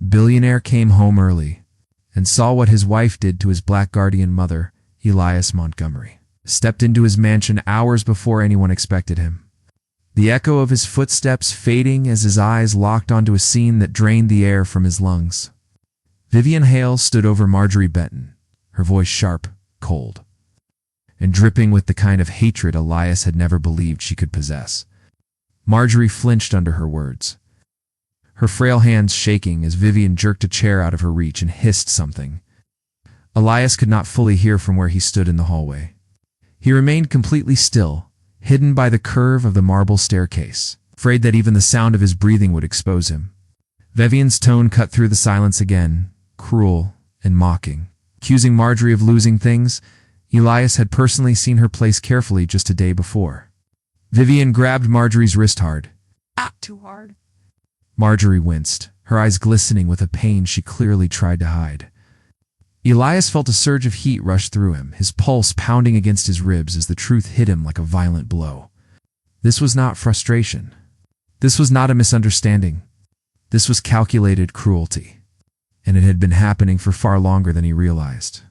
Billionaire came home early and saw what his wife did to his black guardian mother, Elias Montgomery. Stepped into his mansion hours before anyone expected him. The echo of his footsteps fading as his eyes locked onto a scene that drained the air from his lungs. Vivian Hale stood over Marjorie Benton, her voice sharp, cold, and dripping with the kind of hatred Elias had never believed she could possess. Marjorie flinched under her words, her frail hands shaking as Vivian jerked a chair out of her reach and hissed something. Elias could not fully hear from where he stood in the hallway. He remained completely still, hidden by the curve of the marble staircase, afraid that even the sound of his breathing would expose him. Vivian's tone cut through the silence again, cruel and mocking. Accusing Marjorie of losing things Elias had personally seen her place carefully just a day before. Vivian grabbed Marjorie's wrist hard. Too hard. Marjorie winced, her eyes glistening with a pain she clearly tried to hide. Elias felt a surge of heat rush through him, his pulse pounding against his ribs as the truth hit him like a violent blow. This was not frustration. This was not a misunderstanding. This was calculated cruelty. And it had been happening for far longer than he realized.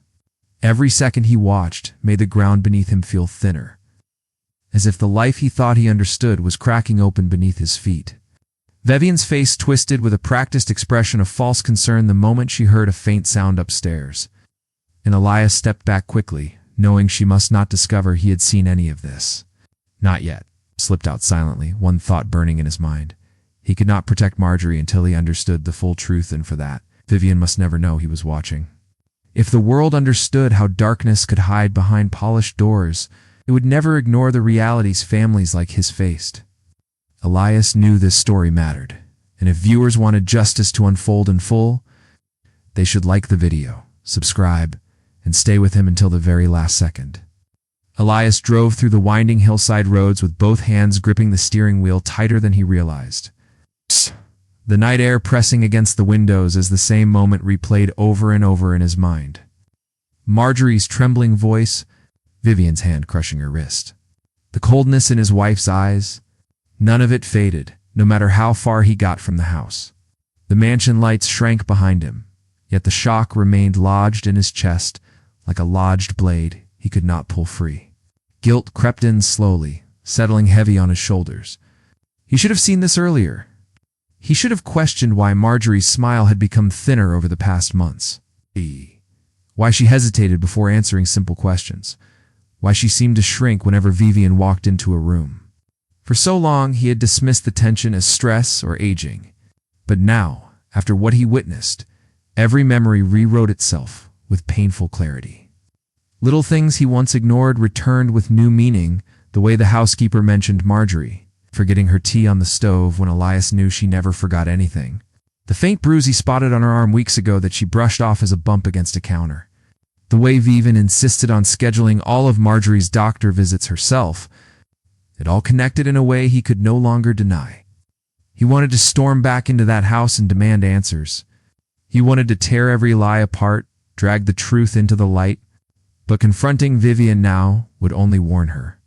Every second he watched made the ground beneath him feel thinner, as if the life he thought he understood was cracking open beneath his feet. Vivian's face twisted with a practiced expression of false concern the moment she heard a faint sound upstairs, and Elias stepped back quickly, knowing she must not discover he had seen any of this. Not yet, slipped out silently, one thought burning in his mind. He could not protect Marjorie until he understood the full truth, and for that, Vivian must never know he was watching. If the world understood how darkness could hide behind polished doors, it would never ignore the realities families like his faced. Elias knew this story mattered, and if viewers wanted justice to unfold in full, they should like the video, subscribe, and stay with him until the very last second. Elias drove through the winding hillside roads with both hands gripping the steering wheel tighter than he realized. The night air pressing against the windows as the same moment replayed over and over in his mind. Marjorie's trembling voice, Vivian's hand crushing her wrist. The coldness in his wife's eyes, none of it faded, no matter how far he got from the house. The mansion lights shrank behind him, yet the shock remained lodged in his chest like a lodged blade he could not pull free. Guilt crept in slowly, settling heavy on his shoulders. He should have seen this earlier. He should have questioned why Marjorie's smile had become thinner over the past months. Why she hesitated before answering simple questions. Why she seemed to shrink whenever Vivian walked into a room. For so long, he had dismissed the tension as stress or aging. But now, after what he witnessed, every memory rewrote itself with painful clarity. Little things he once ignored returned with new meaning, the way the housekeeper mentioned Marjorie, forgetting her tea on the stove when Elias knew she never forgot anything. The faint bruise he spotted on her arm weeks ago that she brushed off as a bump against a counter. The way Vivian insisted on scheduling all of Marjorie's doctor visits herself. It all connected in a way he could no longer deny. He wanted to storm back into that house and demand answers. He wanted to tear every lie apart, drag the truth into the light. But confronting Vivian now would only warn her.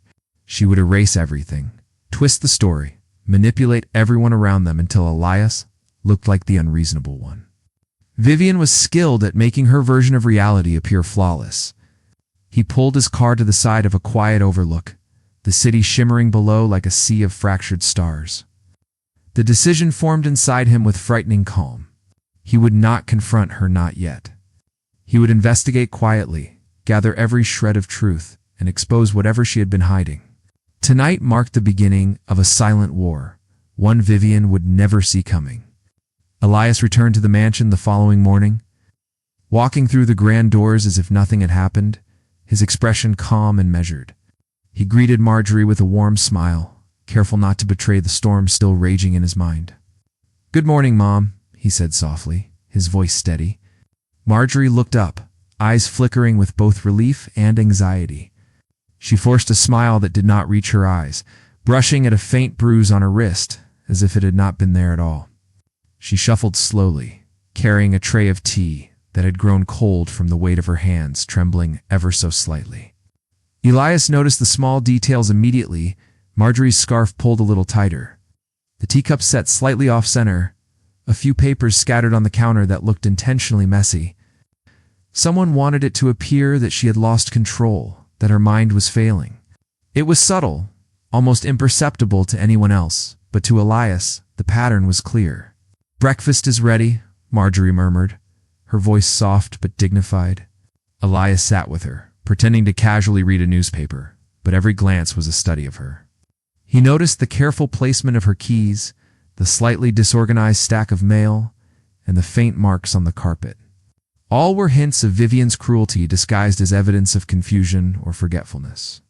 She would erase everything, twist the story, manipulate everyone around them until Elias looked like the unreasonable one. Vivian was skilled at making her version of reality appear flawless. He pulled his car to the side of a quiet overlook, the city shimmering below like a sea of fractured stars. The decision formed inside him with frightening calm. He would not confront her, not yet. He would investigate quietly, gather every shred of truth, and expose whatever she had been hiding. Tonight marked the beginning of a silent war, one Vivian would never see coming. Elias returned to the mansion the following morning, walking through the grand doors as if nothing had happened, his expression calm and measured. He greeted Marjorie with a warm smile, careful not to betray the storm still raging in his mind. "Good morning, Mom," he said softly, his voice steady. Marjorie looked up, eyes flickering with both relief and anxiety. She forced a smile that did not reach her eyes, brushing at a faint bruise on her wrist, as if it had not been there at all. She shuffled slowly, carrying a tray of tea that had grown cold from the weight of her hands trembling ever so slightly. Elias noticed the small details immediately. Marjorie's scarf pulled a little tighter. The teacup set slightly off-center, a a few papers scattered on the counter that looked intentionally messy. Someone wanted it to appear that she had lost control, that her mind was failing. It was subtle, almost imperceptible to anyone else, but to Elias, the pattern was clear. "Breakfast is ready," Marjorie murmured, her voice soft but dignified. Elias sat with her, pretending to casually read a newspaper, but every glance was a study of her. He noticed the careful placement of her keys, the slightly disorganized stack of mail, and the faint marks on the carpet. All were hints of Vivian's cruelty disguised as evidence of confusion or forgetfulness.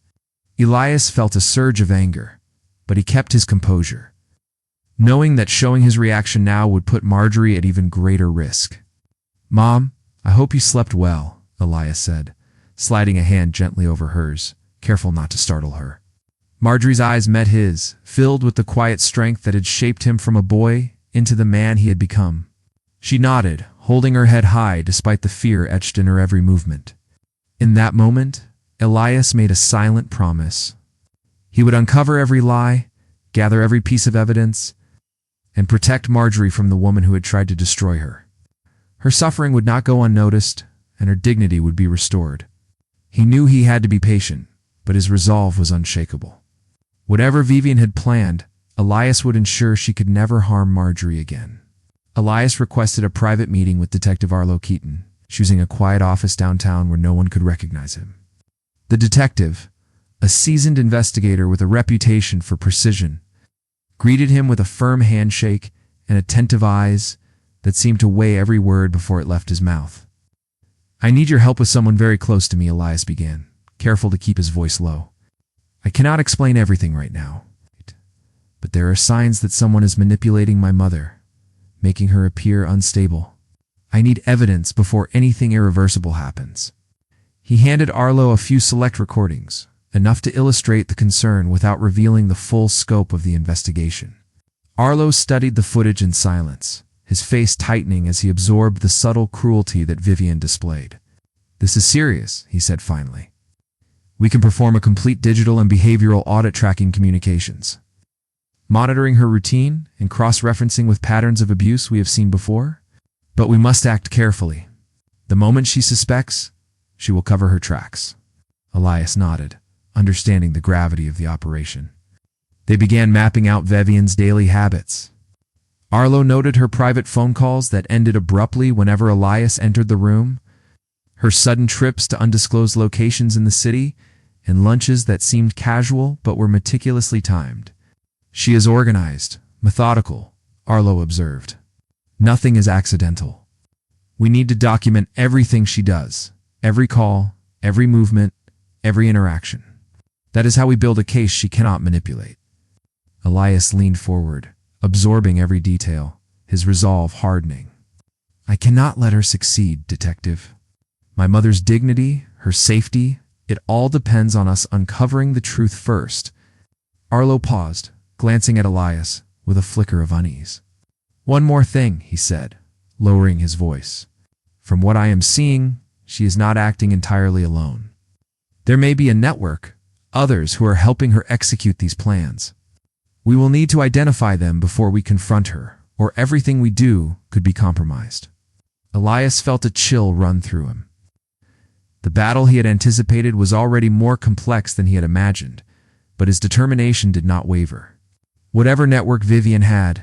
Elias felt a surge of anger, but he kept his composure, knowing that showing his reaction now would put Marjorie at even greater risk. "Mom, I hope you slept well," Elias said, sliding a hand gently over hers, careful not to startle her. Marjorie's eyes met his, filled with the quiet strength that had shaped him from a boy into the man he had become. She nodded, holding her head high despite the fear etched in her every movement. In that moment, Elias made a silent promise. He would uncover every lie, gather every piece of evidence, and protect Marjorie from the woman who had tried to destroy her. Her suffering would not go unnoticed, and her dignity would be restored. He knew he had to be patient, but his resolve was unshakable. Whatever Vivian had planned, Elias would ensure she could never harm Marjorie again. Elias requested a private meeting with Detective Arlo Keaton, choosing a quiet office downtown where no one could recognize him. The detective, a seasoned investigator with a reputation for precision, greeted him with a firm handshake and attentive eyes that seemed to weigh every word before it left his mouth. "I need your help with someone very close to me," Elias began, careful to keep his voice low. "I cannot explain everything right now, but there are signs that someone is manipulating my mother, making her appear unstable. I need evidence before anything irreversible happens." He handed Arlo a few select recordings, enough to illustrate the concern without revealing the full scope of the investigation. Arlo studied the footage in silence, his face tightening as he absorbed the subtle cruelty that Vivian displayed. "This is serious," he said finally. "We can perform a complete digital and behavioral audit tracking communications, monitoring her routine and cross-referencing with patterns of abuse we have seen before. But we must act carefully. The moment she suspects, she will cover her tracks." Elias nodded, understanding the gravity of the operation. They began mapping out Vivian's daily habits. Arlo noted her private phone calls that ended abruptly whenever Elias entered the room, her sudden trips to undisclosed locations in the city, and lunches that seemed casual but were meticulously timed. "She is organized, methodical," Arlo observed. "Nothing is accidental. We need to document everything she does, every call, every movement, every interaction. That is how we build a case she cannot manipulate." Elias leaned forward, absorbing every detail, his resolve hardening. "I cannot let her succeed, Detective. My mother's dignity, her safety, it all depends on us uncovering the truth first." Arlo paused, glancing at Elias with a flicker of unease. "One more thing," he said, lowering his voice. "From what I am seeing, she is not acting entirely alone. There may be a network, others who are helping her execute these plans. We will need to identify them before we confront her, or everything we do could be compromised." Elias felt a chill run through him. The battle he had anticipated was already more complex than he had imagined, but his determination did not waver. Whatever network Vivian had,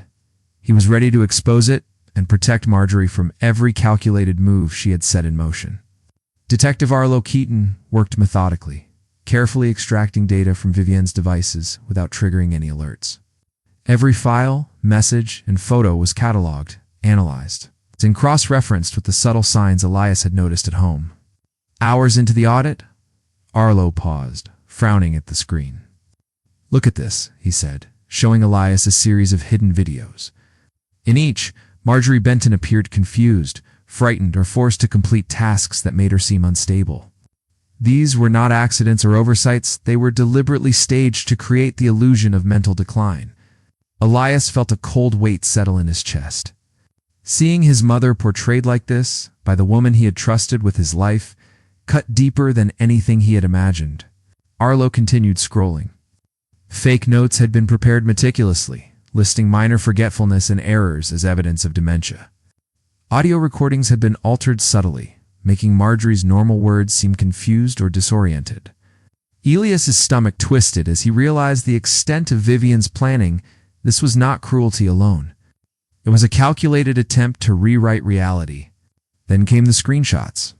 he was ready to expose it and protect Marjorie from every calculated move she had set in motion. Detective Arlo Keaton worked methodically, carefully extracting data from Vivian's devices without triggering any alerts. Every file, message, and photo was cataloged, analyzed, and cross-referenced with the subtle signs Elias had noticed at home. Hours into the audit, Arlo paused, frowning at the screen. "Look at this," he said, showing Elias a series of hidden videos. In each, Marjorie Benton appeared confused, frightened, or forced to complete tasks that made her seem unstable. These were not accidents or oversights, they were deliberately staged to create the illusion of mental decline. Elias felt a cold weight settle in his chest. Seeing his mother portrayed like this, by the woman he had trusted with his life, cut deeper than anything he had imagined. Arlo continued scrolling. Fake notes had been prepared meticulously, listing minor forgetfulness and errors as evidence of dementia. Audio recordings had been altered subtly, making Marjorie's normal words seem confused or disoriented. Elias's stomach twisted as he realized the extent of Vivian's planning. This was not cruelty alone. It was a calculated attempt to rewrite reality. Then came the screenshots.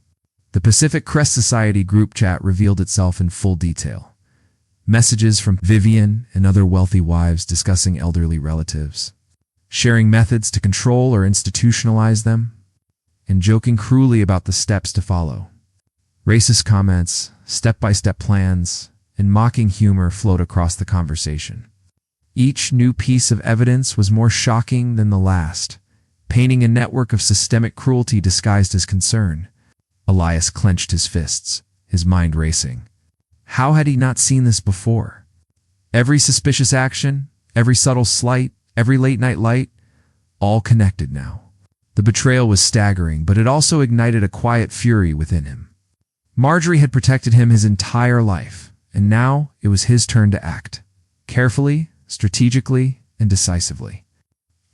The Pacific Crest Society group chat revealed itself in full detail. Messages from Vivian and other wealthy wives discussing elderly relatives, sharing methods to control or institutionalize them, and joking cruelly about the steps to follow. Racist comments, step-by-step plans, and mocking humor flowed across the conversation. Each new piece of evidence was more shocking than the last, painting a network of systemic cruelty disguised as concern. Elias clenched his fists, his mind racing. How had he not seen this before? Every suspicious action, every subtle slight, every late-night light, all connected now. The betrayal was staggering, but it also ignited a quiet fury within him. Marjorie had protected him his entire life, and now it was his turn to act. Carefully, strategically, and decisively.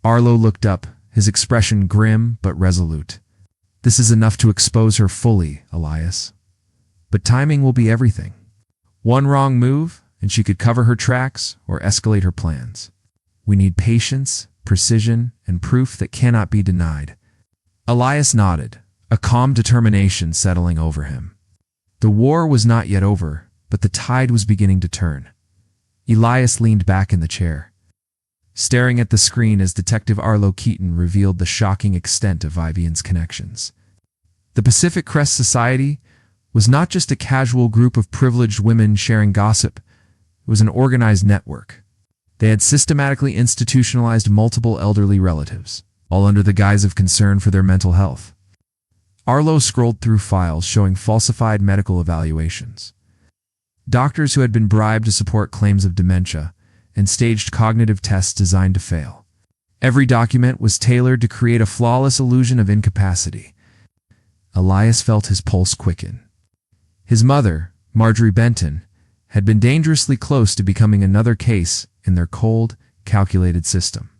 Arlo looked up, his expression grim but resolute. This is enough to expose her fully, Elias. But timing will be everything. One wrong move, and she could cover her tracks or escalate her plans. We need patience, precision, and proof that cannot be denied. Elias nodded, a calm determination settling over him. The war was not yet over, but the tide was beginning to turn. Elias leaned back in the chair, staring at the screen as Detective Arlo Keaton revealed the shocking extent of Vivian's connections. The Pacific Crest Society was not just a casual group of privileged women sharing gossip. It was an organized network. They had systematically institutionalized multiple elderly relatives, all under the guise of concern for their mental health. Arlo scrolled through files showing falsified medical evaluations, doctors who had been bribed to support claims of dementia, and staged cognitive tests designed to fail. Every document was tailored to create a flawless illusion of incapacity. Elias felt his pulse quicken. His mother, Marjorie Benton, had been dangerously close to becoming another case in their cold, calculated system.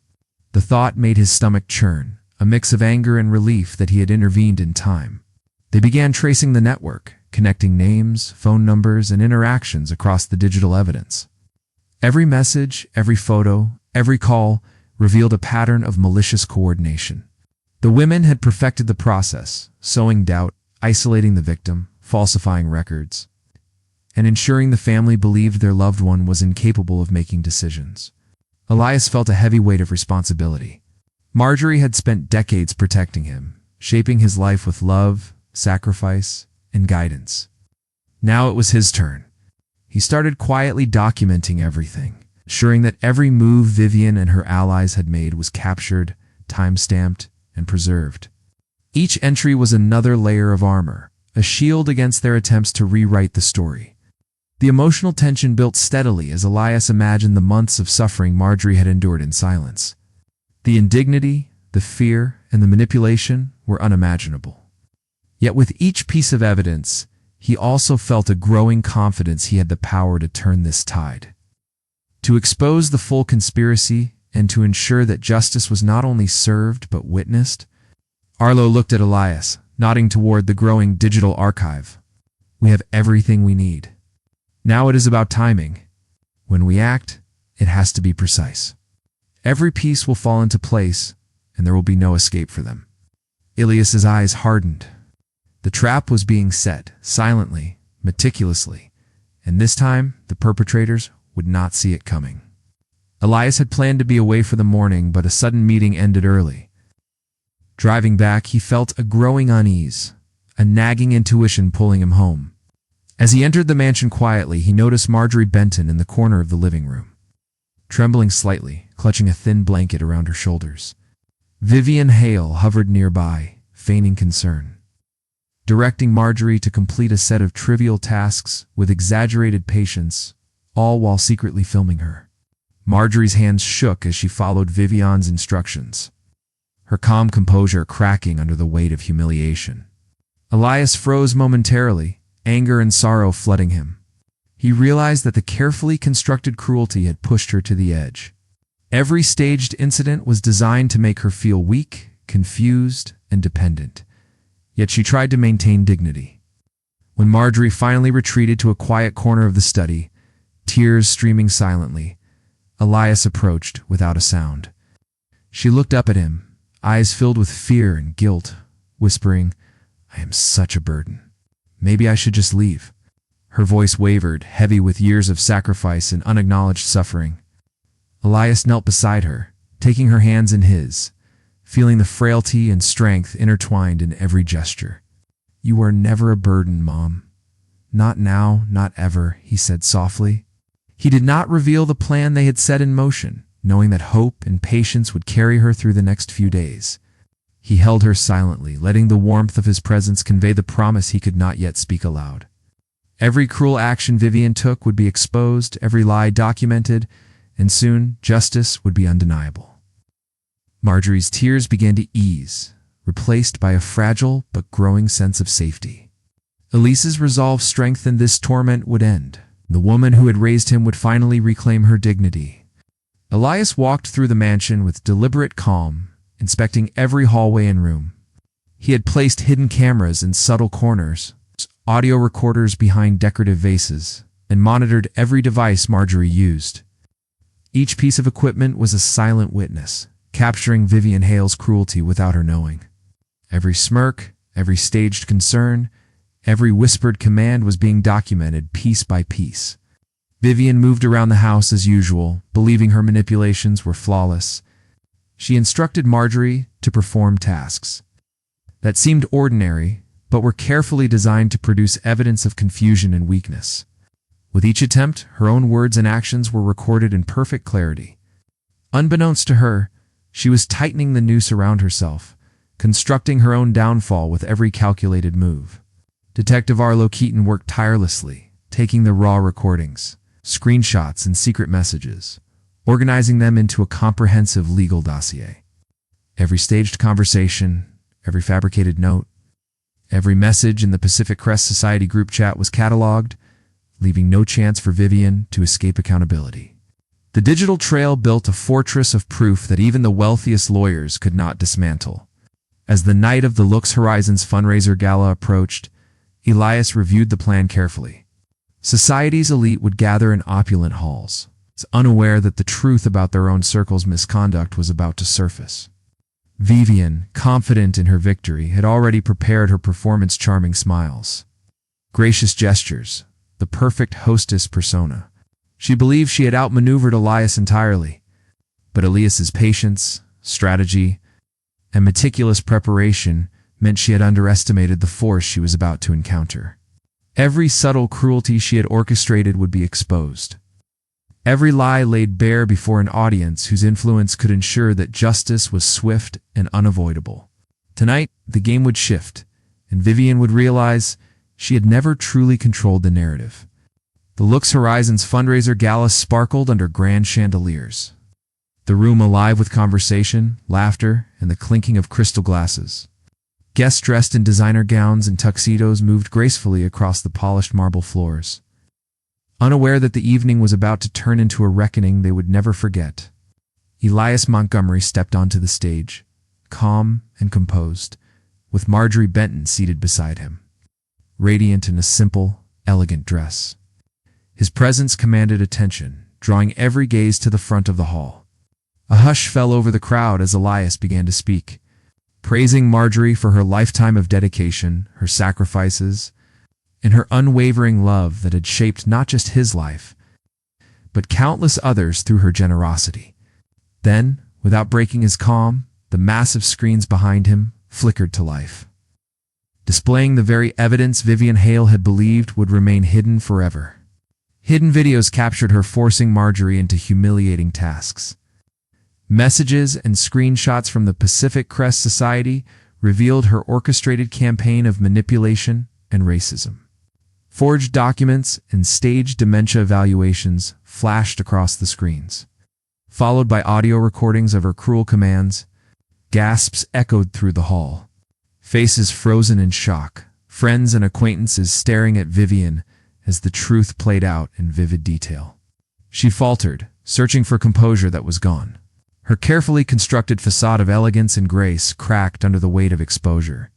The thought made his stomach churn, a mix of anger and relief that he had intervened in time. They began tracing the network, connecting names, phone numbers, and interactions across the digital evidence. Every message, every photo, every call revealed a pattern of malicious coordination. The women had perfected the process, sowing doubt, isolating the victim, falsifying records, and ensuring the family believed their loved one was incapable of making decisions. Elias felt a heavy weight of responsibility. Marjorie had spent decades protecting him, shaping his life with love, sacrifice, and guidance. Now it was his turn. He started quietly documenting everything, ensuring that every move Vivian and her allies had made was captured, time-stamped, and preserved. Each entry was another layer of armor, a shield against their attempts to rewrite the story. The emotional tension built steadily as Elias imagined the months of suffering Marjorie had endured in silence. The indignity, the fear, and the manipulation were unimaginable. Yet with each piece of evidence, he also felt a growing confidence he had the power to turn this tide. To expose the full conspiracy and to ensure that justice was not only served but witnessed. Arlo looked at Elias, nodding toward the growing digital archive. We have everything we need. Now it is about timing. When we act, it has to be precise. Every piece will fall into place, and there will be no escape for them. Elias's eyes hardened. The trap was being set, silently, meticulously, and this time the perpetrators would not see it coming. Elias had planned to be away for the morning, but a sudden meeting ended early. Driving back, he felt a growing unease, a nagging intuition pulling him home. As he entered the mansion quietly, he noticed Marjorie Benton in the corner of the living room, trembling slightly, clutching a thin blanket around her shoulders. Vivian Hale hovered nearby, feigning concern, directing Marjorie to complete a set of trivial tasks with exaggerated patience, all while secretly filming her. Marjorie's hands shook as she followed Vivian's instructions, her calm composure cracking under the weight of humiliation. Elias froze momentarily, anger and sorrow flooding him. He realized that the carefully constructed cruelty had pushed her to the edge. Every staged incident was designed to make her feel weak, confused, and dependent. Yet she tried to maintain dignity. When Marjorie finally retreated to a quiet corner of the study, tears streaming silently, Elias approached without a sound. She looked up at him, eyes filled with fear and guilt, whispering, "I am such a burden. Maybe I should just leave." Her voice wavered, heavy with years of sacrifice and unacknowledged suffering. Elias knelt beside her, taking her hands in his, feeling the frailty and strength intertwined in every gesture. "You are never a burden, Mom. Not now, not ever," he said softly. He did not reveal the plan they had set in motion, knowing that hope and patience would carry her through the next few days. He held her silently, letting the warmth of his presence convey the promise he could not yet speak aloud. Every cruel action Vivian took would be exposed, every lie documented, and soon justice would be undeniable. Marjorie's tears began to ease, replaced by a fragile but growing sense of safety. Elise's resolve strengthened. This torment would end. The woman who had raised him would finally reclaim her dignity. Elias walked through the mansion with deliberate calm, inspecting every hallway and room. He had placed hidden cameras in subtle corners, audio recorders behind decorative vases, and monitored every device Marjorie used. Each piece of equipment was a silent witness, capturing Vivian Hale's cruelty without her knowing. Every smirk, every staged concern, every whispered command was being documented piece by piece. Vivian moved around the house as usual, believing her manipulations were flawless. She instructed Marjorie to perform tasks that seemed ordinary, but were carefully designed to produce evidence of confusion and weakness. With each attempt, her own words and actions were recorded in perfect clarity. Unbeknownst to her, she was tightening the noose around herself, constructing her own downfall with every calculated move. Detective Arlo Keaton worked tirelessly, taking the raw recordings, screenshots, and secret messages, organizing them into a comprehensive legal dossier. Every staged conversation, every fabricated note, every message in the Pacific Crest Society group chat was cataloged, leaving no chance for Vivian to escape accountability. The digital trail built a fortress of proof that even the wealthiest lawyers could not dismantle. As the night of the Lux Horizons fundraiser gala approached, Elias reviewed the plan carefully. Society's elite would gather in opulent halls, unaware that the truth about their own circle's misconduct was about to surface. Vivian, confident in her victory, had already prepared her performance, charming smiles, gracious gestures, the perfect hostess persona. She believed she had outmaneuvered Elias entirely, but Elias's patience, strategy, and meticulous preparation meant she had underestimated the force she was about to encounter. Every subtle cruelty she had orchestrated would be exposed. Every lie laid bare before an audience whose influence could ensure that justice was swift and unavoidable. Tonight, the game would shift, and Vivian would realize she had never truly controlled the narrative. The Lux Horizons fundraiser gala sparkled under grand chandeliers, the room alive with conversation, laughter, and the clinking of crystal glasses. Guests dressed in designer gowns and tuxedos moved gracefully across the polished marble floors, unaware that the evening was about to turn into a reckoning they would never forget. Elias Montgomery stepped onto the stage, calm and composed, with Marjorie Benton seated beside him, radiant in a simple, elegant dress. His presence commanded attention, drawing every gaze to the front of the hall. A hush fell over the crowd as Elias began to speak, praising Marjorie for her lifetime of dedication, her sacrifices, and her unwavering love that had shaped not just his life, but countless others through her generosity. Then, without breaking his calm, the massive screens behind him flickered to life, displaying the very evidence Vivian Hale had believed would remain hidden forever. Hidden videos captured her forcing Marjorie into humiliating tasks. Messages and screenshots from the Pacific Crest Society revealed her orchestrated campaign of manipulation and racism. Forged documents and staged dementia evaluations flashed across the screens, followed by audio recordings of her cruel commands. Gasps echoed through the hall, faces frozen in shock, friends and acquaintances staring at Vivian as the truth played out in vivid detail. She faltered, searching for composure that was gone. Her carefully constructed facade of elegance and grace cracked under the weight of exposure.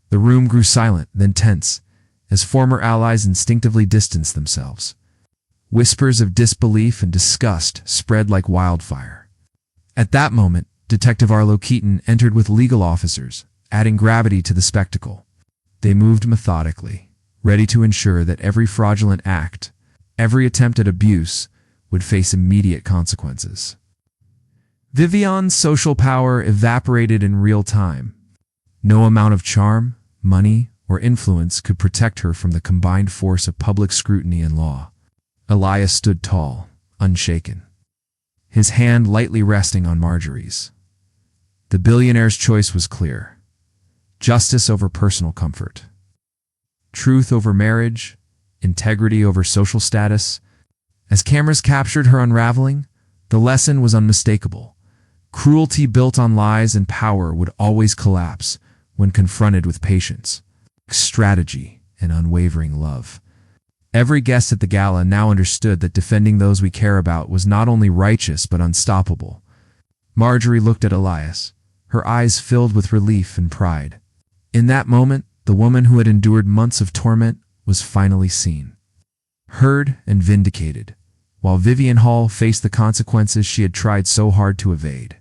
The room grew silent, then tense, as former allies instinctively distanced themselves. Whispers of disbelief and disgust spread like wildfire. At that moment, Detective Arlo Keaton entered with legal officers, adding gravity to the spectacle. They moved methodically, ready to ensure that every fraudulent act, every attempt at abuse, would face immediate consequences. Vivian's social power evaporated in real time. No amount of charm, money, or influence could protect her from the combined force of public scrutiny and law. Elias stood tall, unshaken, his hand lightly resting on Marjorie's. The billionaire's choice was clear: justice over personal comfort, truth over marriage, integrity over social status. As cameras captured her unraveling, the lesson was unmistakable. Cruelty built on lies and power would always collapse when confronted with patience, strategy, and unwavering love. Every guest at the gala now understood that defending those we care about was not only righteous but unstoppable. Marjorie looked at Elias, her eyes filled with relief and pride. In that moment, the woman who had endured months of torment was finally seen, heard, and vindicated, while Vivian Hall faced the consequences she had tried so hard to evade.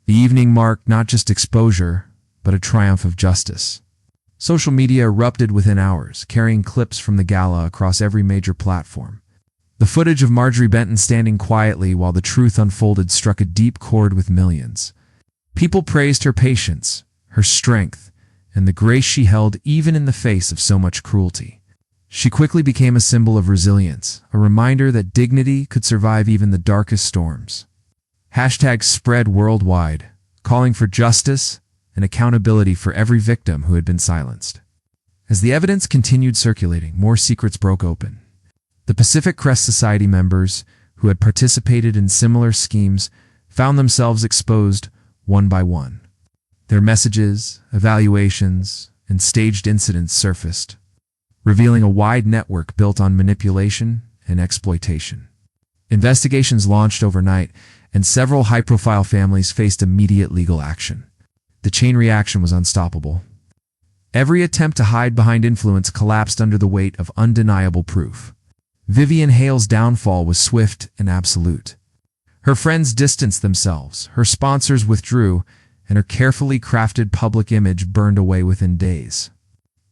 The evening marked not just exposure, but a triumph of justice. Social media erupted within hours, carrying clips from the gala across every major platform. The footage of Marjorie Benton standing quietly while the truth unfolded struck a deep chord with millions. People praised her patience, her strength, and the grace she held even in the face of so much cruelty. She quickly became a symbol of resilience, a reminder that dignity could survive even the darkest storms. Hashtags spread worldwide, calling for justice and accountability for every victim who had been silenced. As the evidence continued circulating, more secrets broke open. The Pacific Crest Society members, who had participated in similar schemes, found themselves exposed one by one. Their messages, evaluations, and staged incidents surfaced, revealing a wide network built on manipulation and exploitation. Investigations launched overnight, and several high-profile families faced immediate legal action. The chain reaction was unstoppable. Every attempt to hide behind influence collapsed under the weight of undeniable proof. Vivian Hale's downfall was swift and absolute. Her friends distanced themselves, her sponsors withdrew, and her carefully crafted public image burned away within days.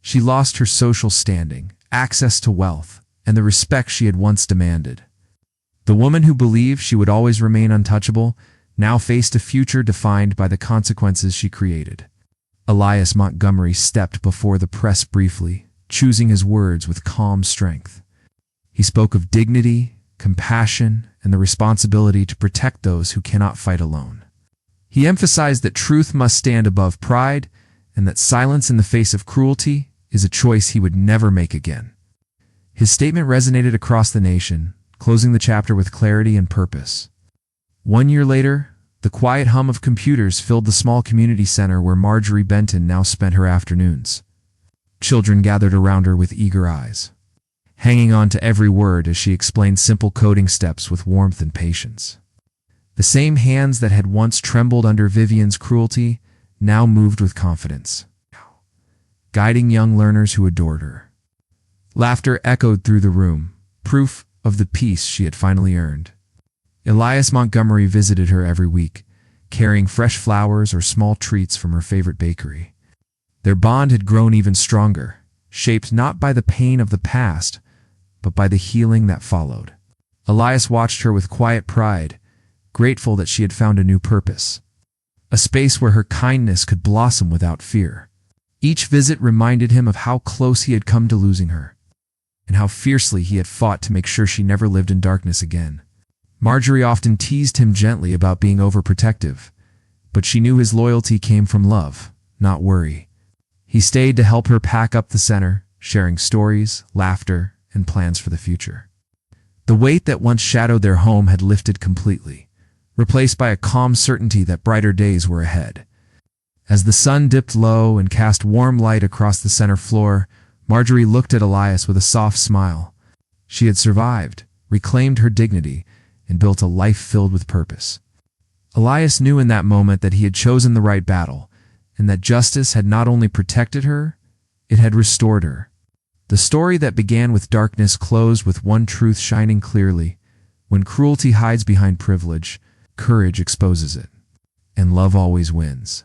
She lost her social standing, access to wealth, and the respect she had once demanded. The woman who believed she would always remain untouchable now faced a future defined by the consequences she created. Elias Montgomery stepped before the press briefly, choosing his words with calm strength. He spoke of dignity, compassion, and the responsibility to protect those who cannot fight alone. He emphasized that truth must stand above pride, and that silence in the face of cruelty is a choice he would never make again. His statement resonated across the nation, closing the chapter with clarity and purpose. 1 year later, the quiet hum of computers filled the small community center where Marjorie Benton now spent her afternoons. Children gathered around her with eager eyes, hanging on to every word as she explained simple coding steps with warmth and patience. The same hands that had once trembled under Vivian's cruelty now moved with confidence, guiding young learners who adored her. Laughter echoed through the room, proof of the peace she had finally earned. Elias Montgomery visited her every week, carrying fresh flowers or small treats from her favorite bakery. Their bond had grown even stronger, shaped not by the pain of the past, but by the healing that followed. Elias watched her with quiet pride, grateful that she had found a new purpose, a space where her kindness could blossom without fear. Each visit reminded him of how close he had come to losing her, and how fiercely he had fought to make sure she never lived in darkness again. Marjorie often teased him gently about being overprotective, but she knew his loyalty came from love, not worry. He stayed to help her pack up the center, sharing stories, laughter, and plans for the future. The weight that once shadowed their home had lifted completely, replaced by a calm certainty that brighter days were ahead. As the sun dipped low and cast warm light across the center floor, Marjorie looked at Elias with a soft smile. She had survived, reclaimed her dignity, and built a life filled with purpose. Elias knew in that moment that he had chosen the right battle, and that justice had not only protected her, it had restored her. The story that began with darkness closed with one truth shining clearly. When cruelty hides behind privilege, courage exposes it. And love always wins.